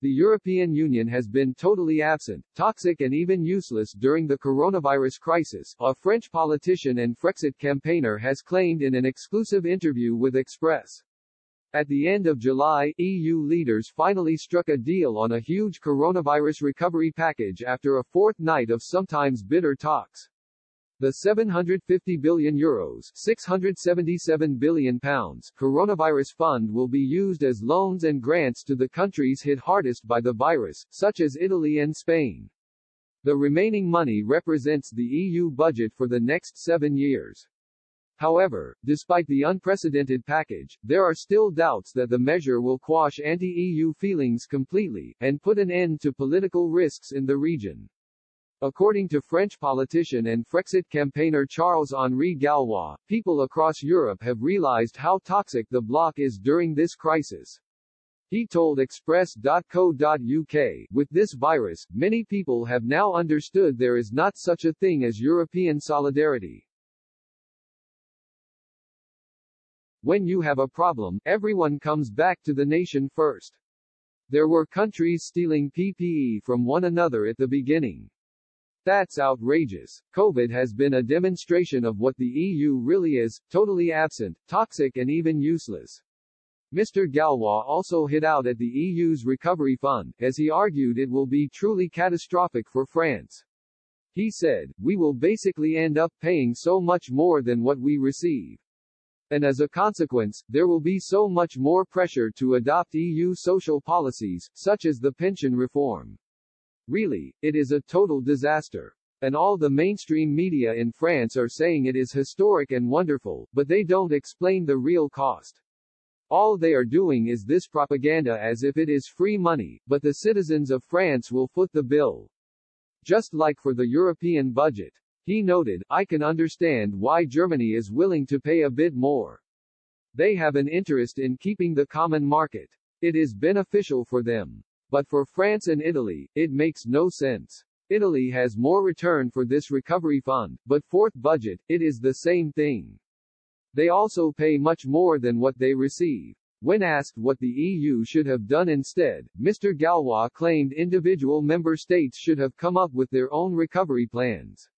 The European Union has been totally absent, toxic and even useless during the coronavirus crisis, a French politician and Frexit campaigner has claimed in an exclusive interview with Express. At the end of July, EU leaders finally struck a deal on a huge coronavirus recovery package after a fourth night of sometimes bitter talks. The €750 billion, £677 billion coronavirus fund will be used as loans and grants to the countries hit hardest by the virus, such as Italy and Spain. The remaining money represents the EU budget for the next 7 years. However, despite the unprecedented package, there are still doubts that the measure will quash anti-EU feelings completely, and put an end to political risks in the region. According to French politician and Frexit campaigner Charles-Henri Gallois, people across Europe have realized how toxic the bloc is during this crisis. He told Express.co.uk, "With this virus, many people have now understood there is not such a thing as European solidarity. When you have a problem, everyone comes back to the nation first. There were countries stealing PPE from one another at the beginning. That's outrageous. COVID has been a demonstration of what the EU really is, totally absent, toxic and even useless." Mr. Gallois also hit out at the EU's recovery fund, as he argued it will be truly catastrophic for France. He said, "We will basically end up paying so much more than what we receive. And as a consequence, there will be so much more pressure to adopt EU social policies, such as the pension reform. Really, it is a total disaster. And all the mainstream media in France are saying it is historic and wonderful, but they don't explain the real cost. All they are doing is this propaganda as if it is free money, but the citizens of France will foot the bill. Just like for the European budget." He noted, "I can understand why Germany is willing to pay a bit more. They have an interest in keeping the common market. It is beneficial for them. But for France and Italy, it makes no sense. Italy has more return for this recovery fund, but fourth budget, it is the same thing. They also pay much more than what they receive." When asked what the EU should have done instead, Mr. Gallois claimed individual member states should have come up with their own recovery plans.